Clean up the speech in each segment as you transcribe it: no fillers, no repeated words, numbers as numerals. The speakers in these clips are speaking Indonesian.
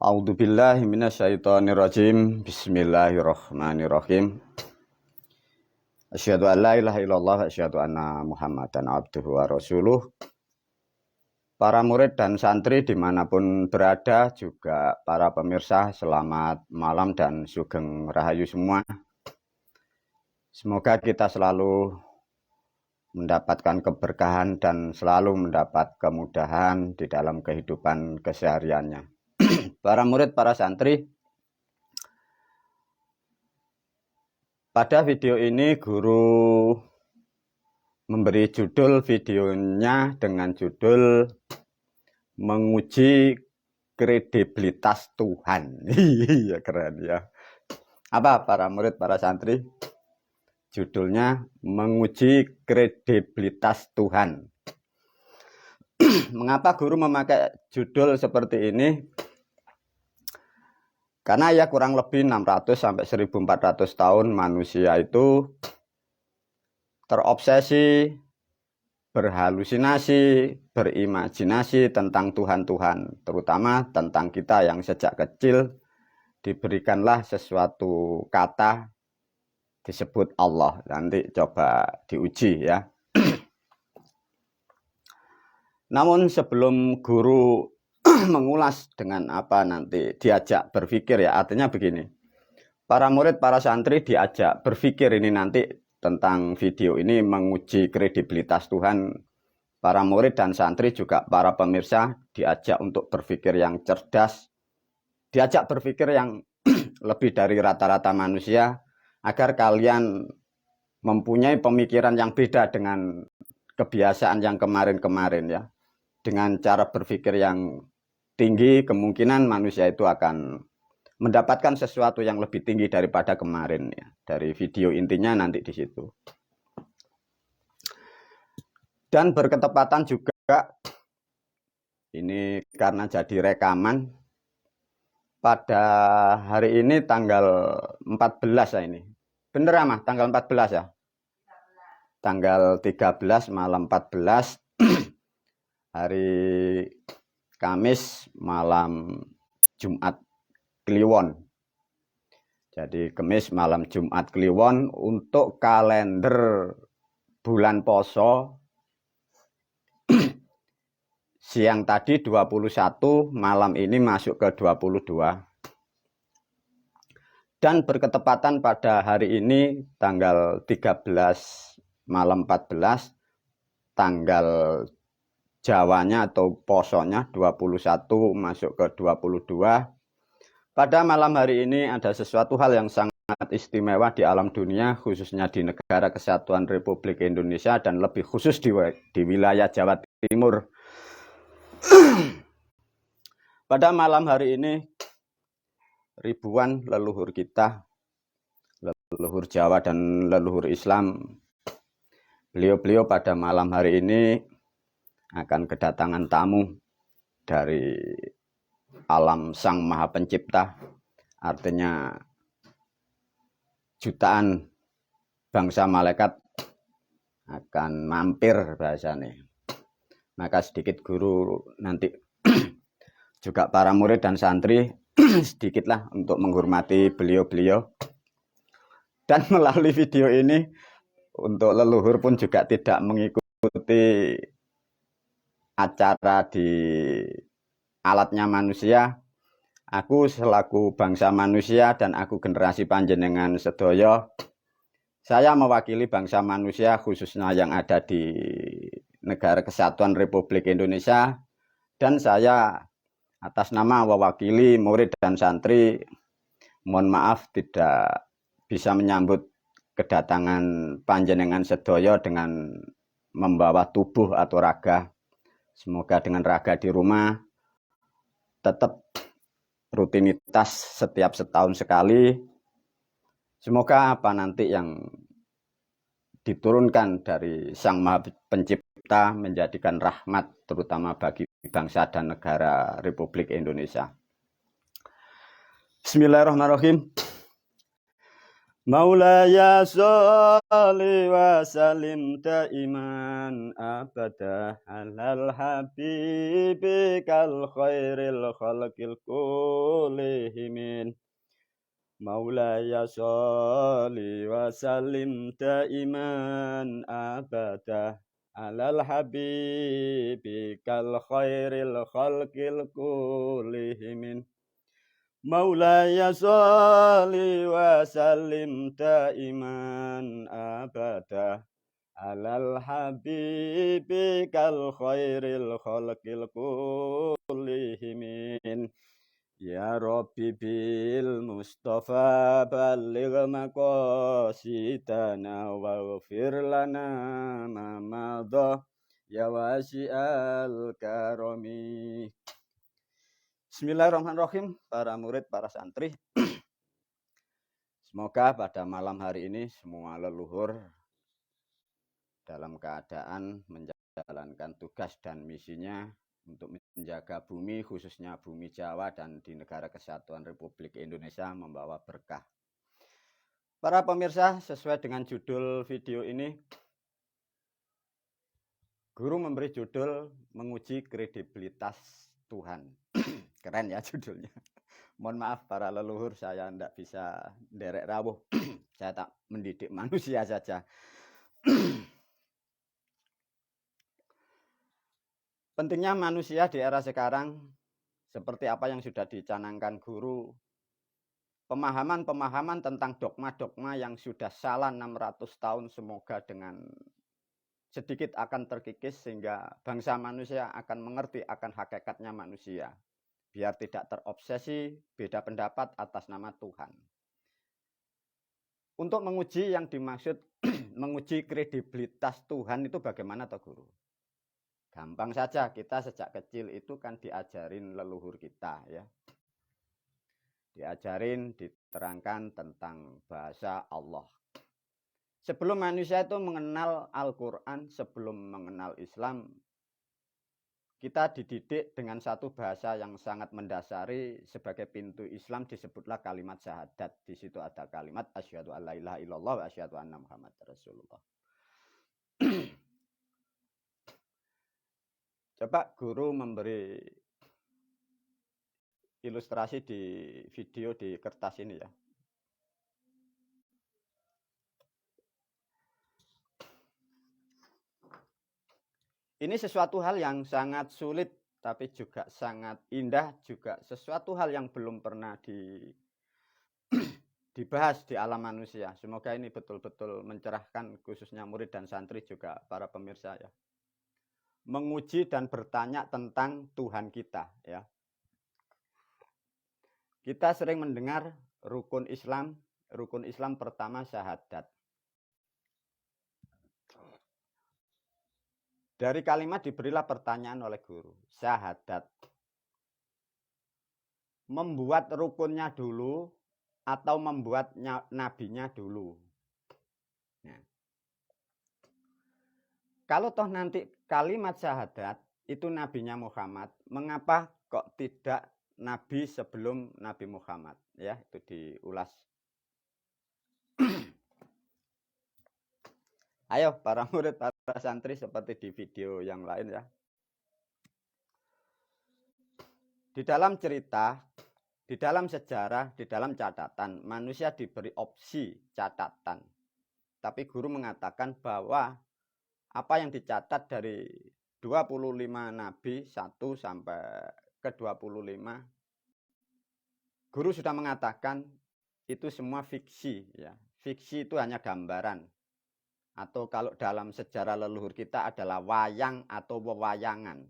A'udzubillahi minasyaitonirrajim. Bismillahirrahmanirrahim. Asyhadu an la ilaha illallah wa asyhadu anna Muhammadan abduhu wa rasuluh. Para murid dan santri dimanapun berada, juga para pemirsa, selamat malam dan sugeng rahayu semua. Semoga kita selalu mendapatkan keberkahan dan selalu mendapat kemudahan di dalam kehidupan kesehariannya. Para murid, para santri, pada video ini guru memberi judul videonya dengan judul menguji kredibilitas Tuhan. Iya, keren ya. Apa para murid, para santri? Judulnya menguji kredibilitas Tuhan. Mengapa guru memakai judul seperti ini? Karena ya kurang lebih 600 sampai 1400 tahun manusia itu terobsesi, berhalusinasi, berimajinasi tentang Tuhan-Tuhan, terutama tentang kita yang sejak kecil diberikanlah sesuatu kata disebut Allah. Nanti coba diuji ya. Namun sebelum guru mengulas dengan apa nanti diajak berpikir ya, artinya begini, para murid, para santri diajak berpikir ini nanti tentang video ini menguji kredibilitas Tuhan. Para murid dan santri juga para pemirsa diajak untuk berpikir yang cerdas, diajak berpikir yang lebih dari rata-rata manusia, agar kalian mempunyai pemikiran yang beda dengan kebiasaan yang kemarin-kemarin ya. Dengan cara berpikir yang tinggi, kemungkinan manusia itu akan mendapatkan sesuatu yang lebih tinggi daripada kemarin ya. Dari video intinya nanti di situ. Dan berketepatan juga ini karena jadi rekaman pada hari ini tanggal 14 ya ini. Bener ya, Mah? Tanggal 14 ya? 13. Tanggal 13 malam 14 hari Kamis malam Jumat Kliwon. Jadi Kamis malam Jumat Kliwon untuk kalender bulan poso. Siang tadi 21, malam ini masuk ke 22. Dan berketepatan pada hari ini tanggal 13 malam 14, tanggal Jawanya atau posonya 21 masuk ke 22. Pada malam hari ini ada sesuatu hal yang sangat istimewa di alam dunia, khususnya di negara Kesatuan Republik Indonesia dan lebih khusus di wilayah Jawa Timur. Pada malam hari ini ribuan leluhur kita, leluhur Jawa dan leluhur Islam, beliau-beliau pada malam hari ini akan kedatangan tamu dari alam Sang Maha Pencipta, artinya jutaan bangsa malaikat akan mampir bahasanya. Maka sedikit guru nanti juga para murid dan santri sedikitlah untuk menghormati beliau-beliau. Dan melalui video ini untuk leluhur pun juga tidak mengikuti acara di alatnya manusia. Aku selaku bangsa manusia dan aku generasi panjenengan sedoyo, saya mewakili bangsa manusia khususnya yang ada di negara Kesatuan Republik Indonesia, dan saya atas nama mewakili murid dan santri mohon maaf tidak bisa menyambut kedatangan panjenengan sedoyo dengan membawa tubuh atau raga. Semoga dengan raga di rumah tetap rutinitas setiap setahun sekali. Semoga apa nanti yang diturunkan dari Sang Maha Pencipta menjadikan rahmat terutama bagi bangsa dan negara Republik Indonesia. Bismillahirrahmanirrahim. Maulaya sholli wa sallim daiman abada alal habibikal khairil khalqil kullihimin. Maulaya sholli wa sallim daiman abada alal habibikal khairil khalqil kullihimin. Maulaya sholli wa sallim daiman abada alal habibikal khairil khalqil kullihimin. Ya Rabbi bil Mustafa balligh maqasidana waghfir lana ma madha ya wasi'al karami. Bismillahirrahmanirrahim, para murid, para santri. Semoga pada malam hari ini semua leluhur dalam keadaan menjalankan tugas dan misinya untuk menjaga bumi, khususnya bumi Jawa dan di Negara Kesatuan Republik Indonesia membawa berkah. Para pemirsa, sesuai dengan judul video ini, guru memberi judul menguji kredibilitas Tuhan. Keren ya judulnya. Mohon maaf para leluhur, saya tidak bisa derek rawuh. Saya tak mendidik manusia saja. Pentingnya manusia di era sekarang, seperti apa yang sudah dicanangkan guru, pemahaman-pemahaman tentang dogma-dogma yang sudah salah 600 tahun semoga dengan sedikit akan terkikis sehingga bangsa manusia akan mengerti akan hakikatnya manusia. Biar tidak terobsesi beda pendapat atas nama Tuhan. Untuk menguji yang dimaksud menguji kredibilitas Tuhan itu bagaimana toh guru? Gampang saja, kita sejak kecil itu kan diajarin leluhur kita ya. Diajarin, diterangkan tentang bahasa Allah. Sebelum manusia itu mengenal Al-Quran, sebelum mengenal Islam, kita dididik dengan satu bahasa yang sangat mendasari. Sebagai pintu Islam disebutlah kalimat syahadat. Di situ ada kalimat asyhadu alla ilaha illallah wa asyhadu anna Muhammad Rasulullah. Coba guru memberi ilustrasi di video di kertas ini ya. Ini sesuatu hal yang sangat sulit, tapi juga sangat indah, juga sesuatu hal yang belum pernah dibahas di alam manusia. Semoga ini betul-betul mencerahkan khususnya murid dan santri juga para pemirsa ya. Menguji dan bertanya tentang Tuhan kita ya. Kita sering mendengar rukun Islam pertama syahadat. Dari kalimat diberilah pertanyaan oleh guru, syahadat. Membuat rukunnya dulu atau membuat nabinya dulu? Nah, kalau toh nanti kalimat syahadat itu nabinya Muhammad, mengapa kok tidak nabi sebelum Nabi Muhammad? Ya, itu diulas. Ayo para murid, para santri seperti di video yang lain ya. Di dalam cerita, di dalam sejarah, di dalam catatan, manusia diberi opsi catatan. Tapi guru mengatakan bahwa apa yang dicatat dari 25 nabi 1 sampai ke 25, guru sudah mengatakan itu semua fiksi ya. Fiksi itu hanya gambaran. Atau kalau dalam sejarah leluhur kita adalah wayang atau wewayangan.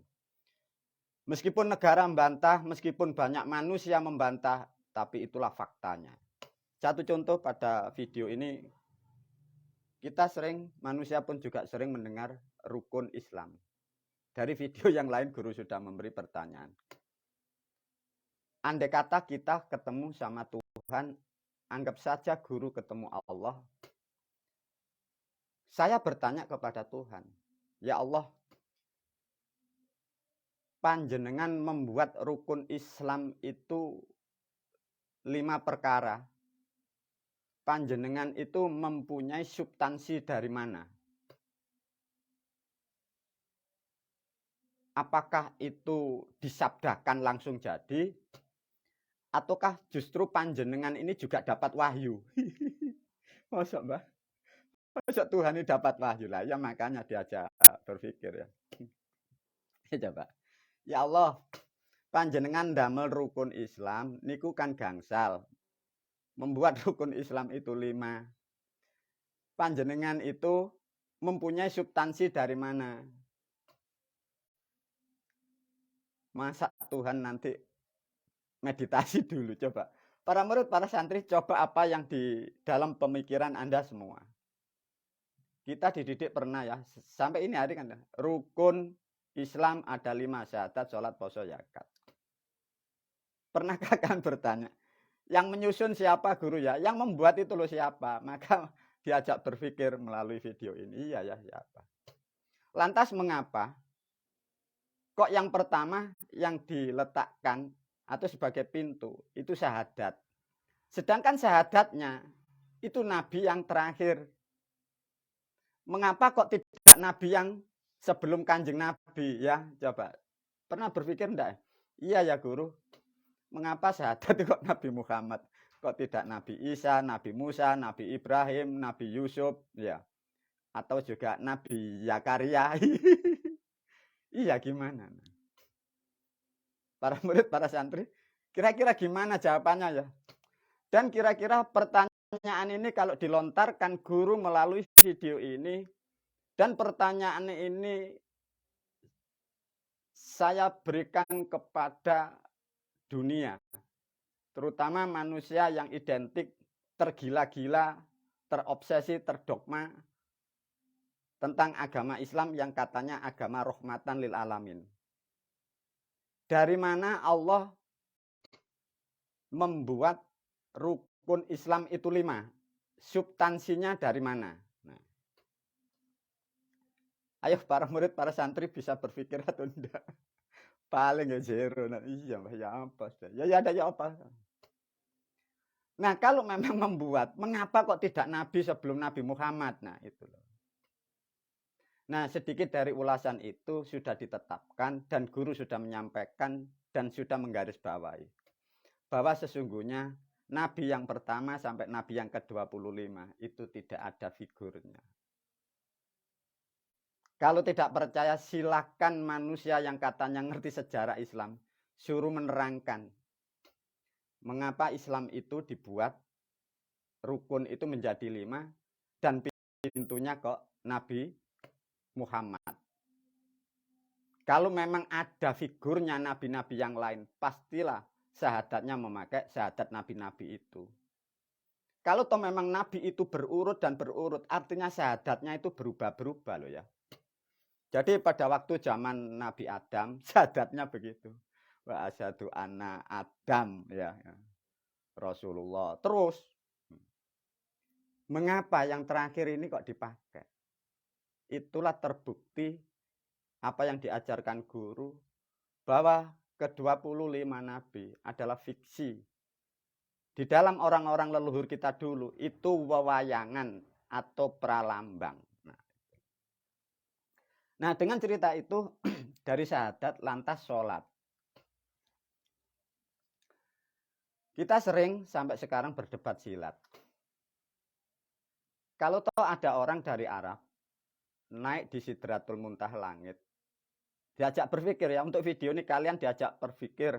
Meskipun negara membantah, meskipun banyak manusia membantah, tapi itulah faktanya. Satu contoh pada video ini, kita manusia pun juga sering mendengar rukun Islam. Dari video yang lain guru sudah memberi pertanyaan. Andai kata kita ketemu sama Tuhan, anggap saja guru ketemu Allah. Saya bertanya kepada Tuhan, ya Allah, panjenengan membuat rukun Islam itu 5 perkara. panjenengan itu mempunyai substansi dari mana? Apakah itu disabdakan langsung jadi, ataukah justru panjenengan ini juga dapat wahyu? Masa Mbah? Masa Tuhan ini dapat wahyu lah? Ya makanya diajak berpikir ya. Coba. Ya Allah, panjenengan damel rukun Islam, niku kan gangsal. Membuat rukun Islam itu 5. Panjenengan itu mempunyai substansi dari mana? Masa Tuhan nanti meditasi dulu coba. Para murid, para santri, coba apa yang di dalam pemikiran Anda semua. Kita dididik pernah ya, sampai ini hari kan, rukun Islam ada 5, syahadat, sholat, poso, zakat. Pernahkah kalian bertanya, yang menyusun siapa guru ya? Yang membuat itu loh siapa? Maka diajak berpikir melalui video ini, iya ya siapa. Lantas mengapa kok yang pertama yang diletakkan atau sebagai pintu itu syahadat. Sedangkan syahadatnya itu nabi yang terakhir. Mengapa kok tidak nabi yang sebelum kanjeng nabi ya? Coba. Pernah berpikir enggak? Iya ya guru. Mengapa syahadat itu kok Nabi Muhammad? Kok tidak Nabi Isa, Nabi Musa, Nabi Ibrahim, Nabi Yusuf ya? Atau juga Nabi Zakaria? Iya gimana? Para murid, para santri, kira-kira gimana jawabannya ya? Dan kira-kira pertanyaan ini kalau dilontarkan guru melalui video ini, dan pertanyaan ini saya berikan kepada dunia, terutama manusia yang identik, tergila-gila, terobsesi, terdogma tentang agama Islam yang katanya agama rahmatan lil alamin. Dari mana Allah membuat rukun Islam itu 5? Substansinya dari mana? Nah. Ayo para murid, para santri bisa berpikir atau enggak? Paling ya zero. Nah, iya Mbah, ya apa? Ya ada ya apa? Nah, kalau memang membuat, mengapa kok tidak Nabi sebelum Nabi Muhammad? Nah, itu loh. Nah, sedikit dari ulasan itu sudah ditetapkan dan guru sudah menyampaikan dan sudah menggarisbawahi bahwa sesungguhnya Nabi yang pertama sampai Nabi yang ke-25 itu tidak ada figurnya. Kalau tidak percaya, silakan manusia yang katanya ngerti sejarah Islam suruh menerangkan mengapa Islam itu dibuat rukun itu menjadi 5 dan pintunya kok Nabi Muhammad. Kalau memang ada figurnya nabi-nabi yang lain, pastilah syahadatnya memakai syahadat nabi-nabi itu. Kalau toh memang nabi itu berurut dan berurut, artinya syahadatnya itu berubah-berubah loh ya. Jadi pada waktu zaman Nabi Adam, syahadatnya begitu. Wa asyhadu anna Adam ya. Rasulullah. Terus mengapa yang terakhir ini kok dipakai? Itulah terbukti apa yang diajarkan guru bahwa ke-25 nabi adalah fiksi. Di dalam orang-orang leluhur kita dulu itu wewayangan atau pralambang. Nah, dengan cerita itu dari syahadat lantas sholat. Kita sering sampai sekarang berdebat silat. Kalau toh ada orang dari Arab naik di Sidratul Muntaha langit, diajak berpikir ya, untuk video ini kalian diajak berpikir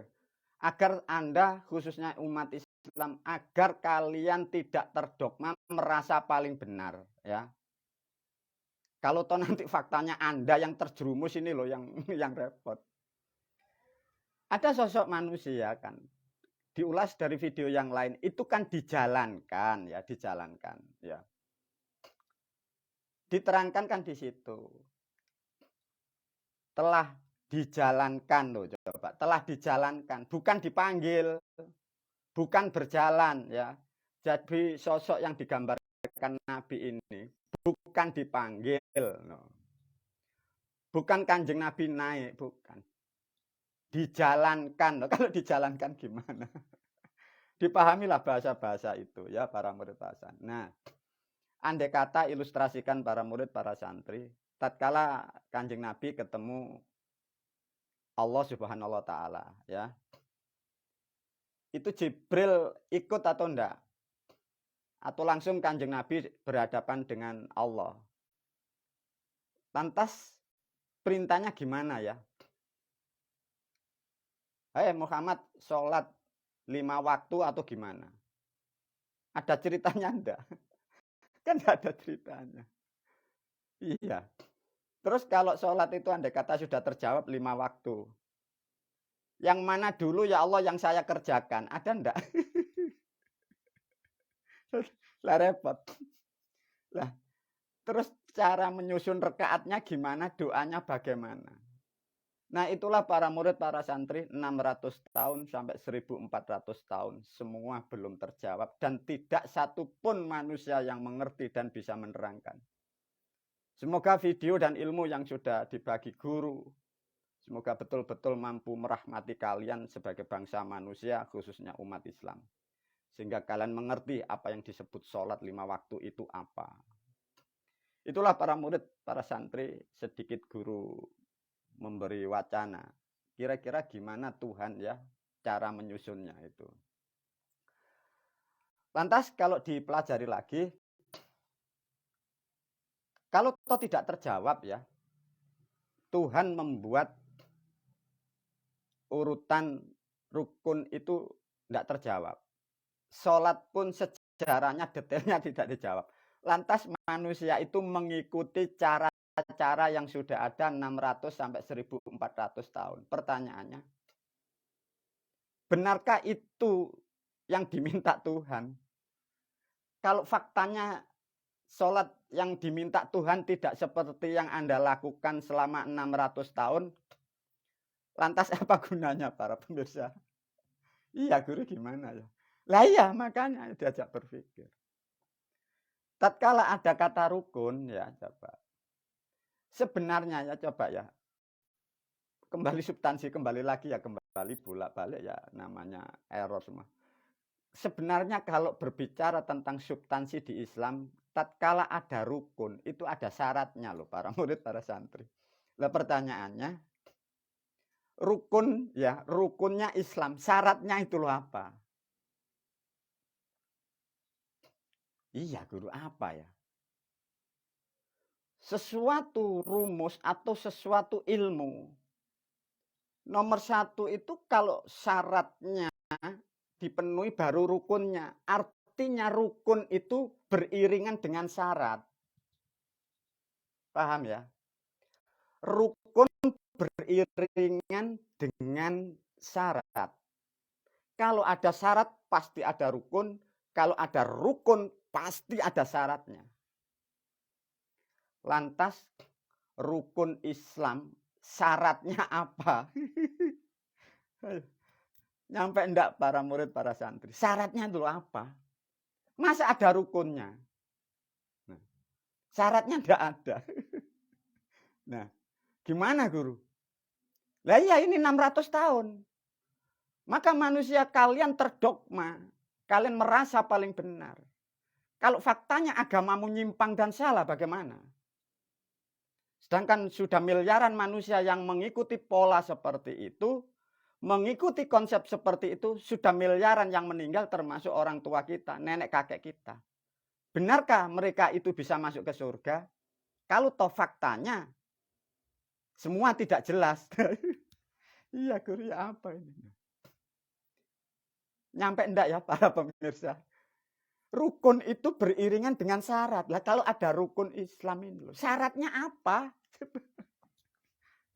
agar Anda khususnya umat Islam agar kalian tidak terdogma merasa paling benar ya. Kalau toh nanti faktanya Anda yang terjerumus ini loh yang repot. Ada sosok manusia kan, diulas dari video yang lain itu kan dijalankan ya, diterangkan kan di situ. Telah dijalankan loh coba, telah dijalankan, bukan dipanggil, bukan berjalan ya. Jadi sosok yang digambarkan Nabi ini bukan dipanggil, no. Bukan kanjeng Nabi naik, bukan. Dijalankan, loh. Kalau dijalankan gimana? Dipahamilah bahasa-bahasa itu ya para murid para santri. Nah, andai kata ilustrasikan para murid para santri, tatkala Kanjeng Nabi ketemu Allah Subhanahu wa taala ya. Itu Jibril ikut atau enggak? Atau langsung Kanjeng Nabi berhadapan dengan Allah. Lantas perintahnya gimana ya? Hai Muhammad, sholat 5 waktu atau gimana? Ada ceritanya enggak? Kan enggak ada ceritanya. Iya. Terus kalau sholat itu andai kata sudah terjawab 5 waktu. Yang mana dulu ya Allah yang saya kerjakan? Ada enggak? Lah repot. Lah, terus cara menyusun rekaatnya gimana? Doanya bagaimana? Nah itulah para murid, para santri 600 tahun sampai 1400 tahun. Semua belum terjawab. Dan tidak satupun manusia yang mengerti dan bisa menerangkan. Semoga video dan ilmu yang sudah dibagi guru, semoga betul-betul mampu merahmati kalian sebagai bangsa manusia, khususnya umat Islam. Sehingga kalian mengerti apa yang disebut sholat 5 waktu itu apa. Itulah para murid, para santri, sedikit guru memberi wacana. Kira-kira gimana Tuhan ya cara menyusunnya itu. Lantas kalau dipelajari lagi, kalau toh tidak terjawab ya, Tuhan membuat urutan rukun itu tidak terjawab. Sholat pun sejarahnya detailnya tidak dijawab. Lantas manusia itu mengikuti cara yang sudah ada 600 sampai 1400 tahun. Pertanyaannya, benarkah itu yang diminta Tuhan? Kalau faktanya sholat yang diminta Tuhan tidak seperti yang Anda lakukan selama 600 tahun, lantas apa gunanya para pemirsa? Iya guru gimana ya? Lah iya makanya diajak berpikir. Tatkala ada kata rukun ya coba. Sebenarnya ya coba ya. Kembali substansi, kembali lagi ya, kembali bolak-balik ya namanya error semua. Sebenarnya kalau berbicara tentang substansi di Islam, tatkala ada rukun, itu ada syaratnya loh para murid, para santri. Lah pertanyaannya, rukun ya, rukunnya Islam, syaratnya itu loh apa? Iya guru, apa ya? Sesuatu rumus atau sesuatu ilmu. Nomor satu itu kalau syaratnya dipenuhi baru rukunnya. Artinya rukun itu beriringan dengan syarat. Paham ya? Rukun beriringan dengan syarat. Kalau ada syarat pasti ada rukun. Kalau ada rukun pasti ada syaratnya. Lantas rukun Islam syaratnya apa? Nyampe enggak para murid, para santri? Syaratnya dulu apa? Masa ada rukunnya? Nah, syaratnya enggak ada. Nah, gimana guru? Lah iya ini 600 tahun. Maka manusia kalian terdogma. Kalian merasa paling benar. Kalau faktanya agamamu nyimpang dan salah bagaimana? Sedangkan sudah miliaran manusia yang mengikuti pola seperti itu, mengikuti konsep seperti itu, sudah miliaran yang meninggal termasuk orang tua kita, nenek kakek kita. Benarkah mereka itu bisa masuk ke surga? Kalau toh faktanya semua tidak jelas. Iya guru ya apa ini? Nyampe enggak ya para pemirsa? Rukun itu beriringan dengan syarat. Lah kalau ada rukun Islam ini, syaratnya apa?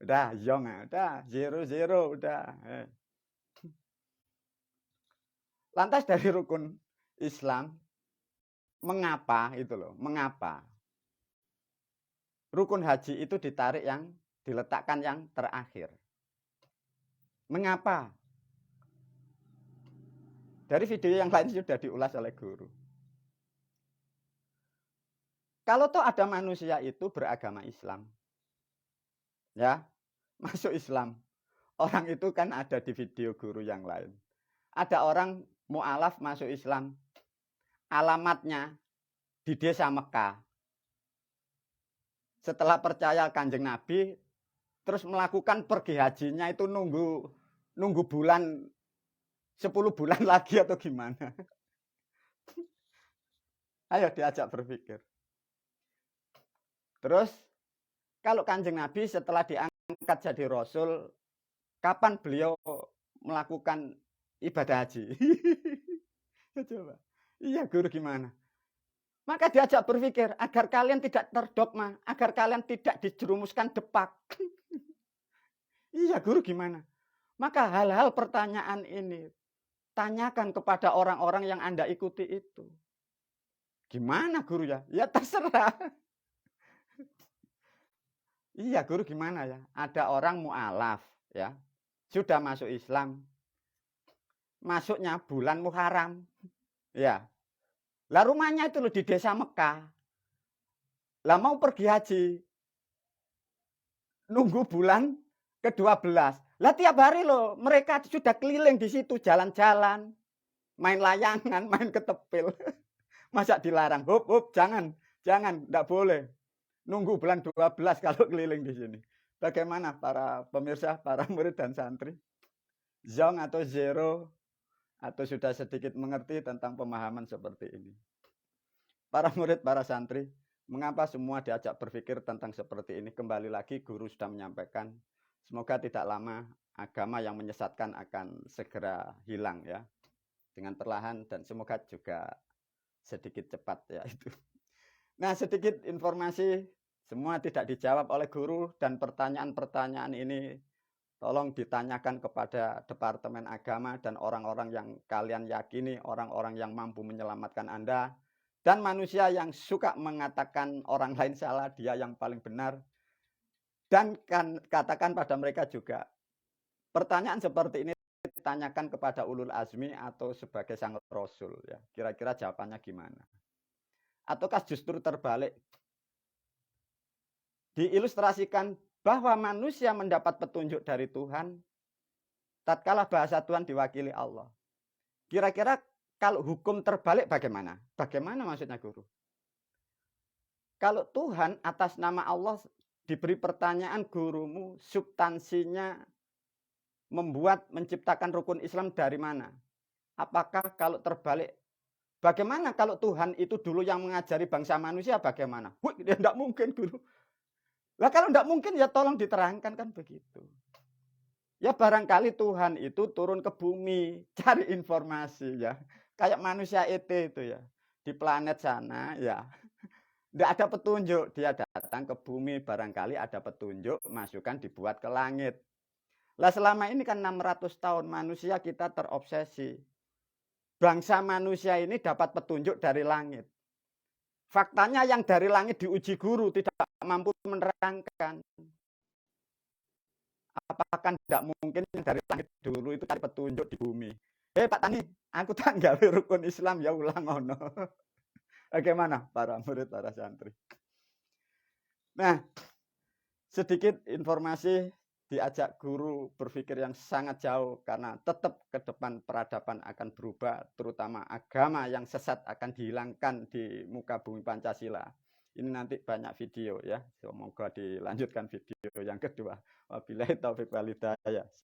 Udah, Yong, udah, zero, udah. Lantas dari rukun Islam, mengapa itu loh, mengapa? Rukun haji itu ditarik yang, diletakkan yang terakhir. Mengapa? Dari video yang lain sudah diulas oleh guru. Kalau toh ada manusia itu beragama Islam, ya, masuk Islam. Orang itu kan ada di video guru yang lain. Ada orang mu'alaf masuk Islam. Alamatnya di desa Mekah. Setelah percaya Kanjeng Nabi, terus melakukan pergi hajinya itu nunggu bulan 10 bulan lagi atau gimana? Ayo diajak berpikir. Terus kalau Kanjeng Nabi setelah diangkat jadi Rasul, kapan beliau melakukan ibadah haji? Coba. Iya guru gimana? Maka diajak berpikir agar kalian tidak terdogma, agar kalian tidak dijerumuskan depak. Iya guru gimana? Maka hal-hal pertanyaan ini tanyakan kepada orang-orang yang Anda ikuti itu. Gimana guru ya? Ya terserah. Iya guru gimana ya? Ada orang mu'alaf ya, sudah masuk Islam. Masuknya bulan Muharram. Ya. Lah rumahnya itu loh di desa Mekah. Lah mau pergi haji. Nunggu bulan ke-12. Lah tiap hari loh mereka sudah keliling di situ jalan-jalan, main layangan, main ketepil. Masa dilarang? Hop, jangan, enggak boleh. Nunggu bulan 12 kalau keliling di sini. Bagaimana para pemirsa, para murid dan santri? Zong atau zero atau sudah sedikit mengerti tentang pemahaman seperti ini? Para murid, para santri, mengapa semua diajak berpikir tentang seperti ini? Kembali lagi guru sudah menyampaikan, semoga tidak lama agama yang menyesatkan akan segera hilang ya. Dengan perlahan dan semoga juga sedikit cepat ya itu. Nah, sedikit informasi, semua tidak dijawab oleh guru dan pertanyaan-pertanyaan ini tolong ditanyakan kepada Departemen Agama dan orang-orang yang kalian yakini, orang-orang yang mampu menyelamatkan Anda. Dan manusia yang suka mengatakan orang lain salah, dia yang paling benar. Dan katakan pada mereka juga, pertanyaan seperti ini ditanyakan kepada ulul azmi atau sebagai sang rasul. Ya. Kira-kira jawabannya gimana? Ataukah justru terbalik? Diilustrasikan bahwa manusia mendapat petunjuk dari Tuhan, tatkala bahasa Tuhan diwakili Allah. Kira-kira kalau hukum terbalik bagaimana? Bagaimana maksudnya guru? Kalau Tuhan atas nama Allah diberi pertanyaan gurumu, substansinya menciptakan rukun Islam dari mana? Apakah kalau terbalik, bagaimana kalau Tuhan itu dulu yang mengajari bangsa manusia bagaimana? Wih, ya enggak mungkin guru. Lah kalau enggak mungkin ya tolong diterangkan kan begitu. Ya barangkali Tuhan itu turun ke bumi, cari informasi ya. Kayak manusia ET itu ya. Di planet sana ya. Enggak ada petunjuk, dia datang ke bumi, barangkali ada petunjuk, masukan dibuat ke langit. Lah selama ini kan 600 tahun manusia kita terobsesi. Bangsa manusia ini dapat petunjuk dari langit. Faktanya yang dari langit diuji guru tidak mampu menerangkan. Apakah tidak mungkin yang dari langit dulu itu cari petunjuk di bumi? Pak Tani, aku tak gawe rukun Islam ya ulang ono. Bagaimana para murid, para santri? Nah, sedikit informasi, diajak guru berpikir yang sangat jauh karena tetap ke depan peradaban akan berubah, terutama agama yang sesat akan dihilangkan di muka bumi Pancasila. Ini nanti banyak video ya, semoga dilanjutkan video yang kedua. Wabillahi taufiq wal hidayah.